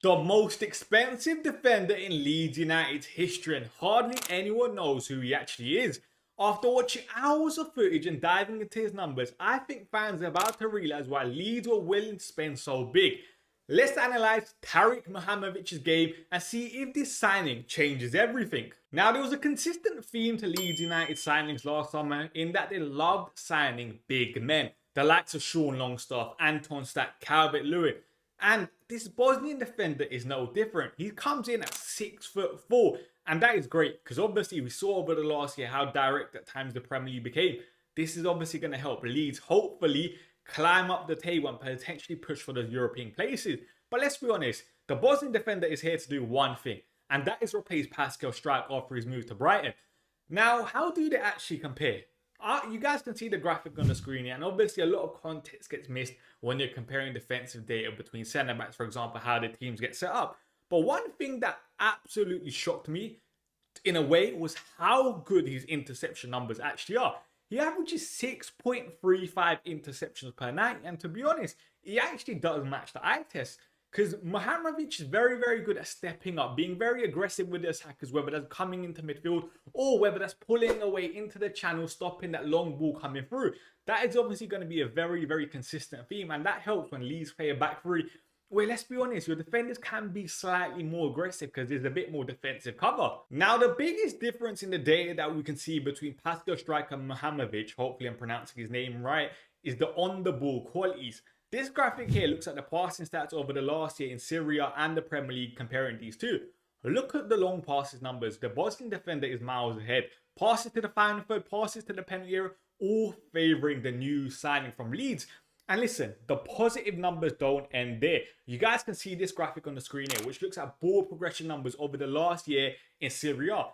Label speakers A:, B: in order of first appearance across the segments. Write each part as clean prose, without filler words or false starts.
A: The most expensive defender in Leeds United's history, and hardly anyone knows who he actually is. After watching hours of footage and diving into his numbers, I think fans are about to realise why Leeds were willing to spend so big. Let's analyse Tarik Muharemovic's game and see if this signing changes everything. Now, there was a consistent theme to Leeds United signings last summer in that they loved signing big men. The likes of Sean Longstaff, Anton Stack, Calvert-Lewin. And this Bosnian defender is no different. He comes in at 6'4", and that is great because obviously we saw over the last year how direct at times the Premier League became. This is obviously going to help Leeds hopefully climb up the table and potentially push for those European places. But let's be honest, the Bosnian defender is here to do one thing, and that is replace Pascal Struijk after his move to Brighton. Now, how do they actually compare? You guys can see the graphic on the screen here, and obviously a lot of context gets missed when you're comparing defensive data between centre backs, for example, how the teams get set up. But one thing that absolutely shocked me in a way was how good his interception numbers actually are. He averages 6.35 interceptions per night, and to be honest, he actually does match the eye test. Because Muharemovic is very, very good at stepping up, being very aggressive with the attackers, whether that's coming into midfield or whether that's pulling away into the channel, stopping that long ball coming through. That is obviously going to be a very, very consistent theme, and that helps when Leeds play a back three, where, let's be honest, your defenders can be slightly more aggressive because there's a bit more defensive cover. Now, the biggest difference in the data that we can see between Pascal Struijk and Muharemovic, hopefully I'm pronouncing his name right, is the on-the-ball qualities. This graphic here looks at the passing stats over the last year in Serie A and the Premier League, comparing these two. Look at the long passes numbers. The Bosnian defender is miles ahead. Passes to the final third, passes to the penalty area, all favouring the new signing from Leeds. And listen, the positive numbers don't end there. You guys can see this graphic on the screen here, which looks at ball progression numbers over the last year in Serie A.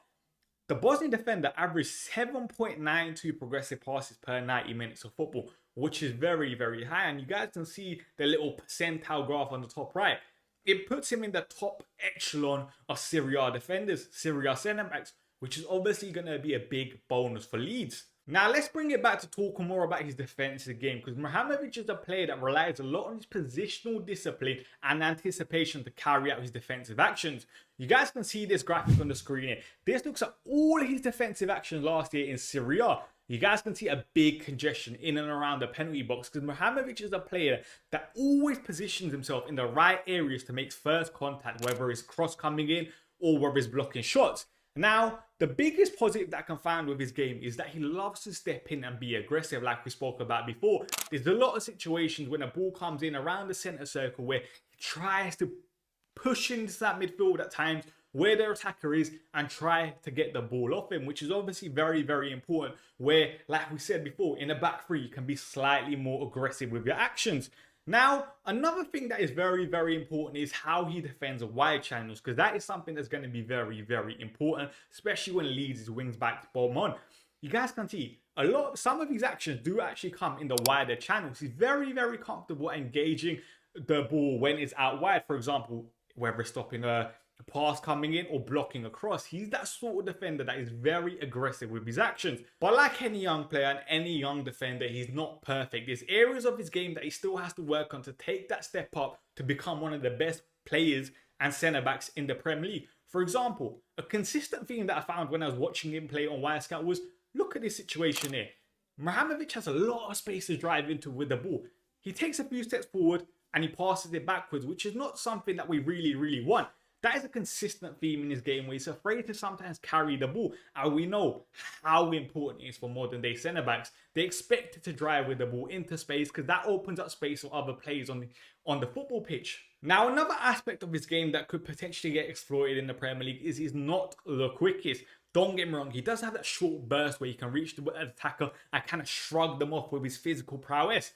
A: The Bosnian defender averaged 7.92 progressive passes per 90 minutes of football, which is very, very high. And you guys can see the little percentile graph on the top right. It puts him in the top echelon of Serie A defenders, Serie A centre backs, which is obviously going to be a big bonus for Leeds. Now, let's bring it back to talking more about his defensive game, because Muharemovic is a player that relies a lot on his positional discipline and anticipation to carry out his defensive actions. You guys can see this graphic on the screen here. This looks at all his defensive actions last year in Serie A. You guys can see a big congestion in and around the penalty box because Muharemovic is a player that always positions himself in the right areas to make first contact, whether it's cross coming in or whether it's blocking shots. Now, the biggest positive that I can find with his game is that he loves to step in and be aggressive, like we spoke about before. There's a lot of situations when a ball comes in around the centre circle where he tries to push into that midfield at times where their attacker is and try to get the ball off him, which is obviously very, very important. Where, like we said before, in a back three, you can be slightly more aggressive with your actions. Now, another thing that is very, very important is how he defends wide channels, because that is something that's going to be very, very important, especially when Leeds' wings back bomb on. You guys can see some of his actions do actually come in the wider channels. He's very, very comfortable engaging the ball when it's out wide. For example, whether it's stopping a pass coming in or blocking across. He's that sort of defender that is very aggressive with his actions. But like any young player and any young defender, he's not perfect. There's areas of his game that he still has to work on to take that step up to become one of the best players and centre-backs in the Premier League. For example, a consistent theme that I found when I was watching him play on Wirescout was, look at this situation here. Muharemovic has a lot of space to drive into with the ball. He takes a few steps forward and he passes it backwards, which is not something that we really, really want. That is a consistent theme in his game where he's afraid to sometimes carry the ball. And we know how important it is for modern day centre backs. They expect to drive with the ball into space because that opens up space for other players on the football pitch. Now, another aspect of his game that could potentially get exploited in the Premier League is he's not the quickest. Don't get me wrong, he does have that short burst where he can reach the attacker and kind of shrug them off with his physical prowess.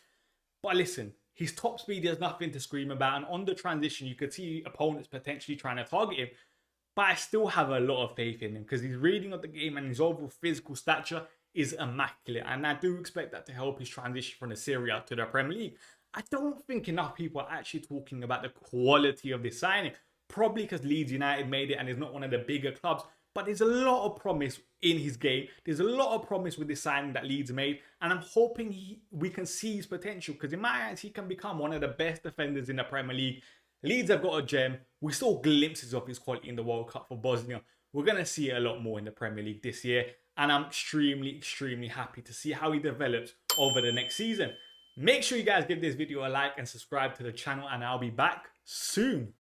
A: But listen, his top speed is nothing to scream about, and on the transition, you could see opponents potentially trying to target him. But I still have a lot of faith in him because his reading of the game and his overall physical stature is immaculate, and I do expect that to help his transition from the Serie A to the Premier League. I don't think enough people are actually talking about the quality of this signing, probably because Leeds United made it and is not one of the bigger clubs. But there's a lot of promise in his game. There's a lot of promise with this signing that Leeds made. And I'm hoping we can see his potential. Because in my eyes, he can become one of the best defenders in the Premier League. Leeds have got a gem. We saw glimpses of his quality in the World Cup for Bosnia. We're going to see it a lot more in the Premier League this year. And I'm extremely happy to see how he develops over the next season. Make sure you guys give this video a like and subscribe to the channel, and I'll be back soon.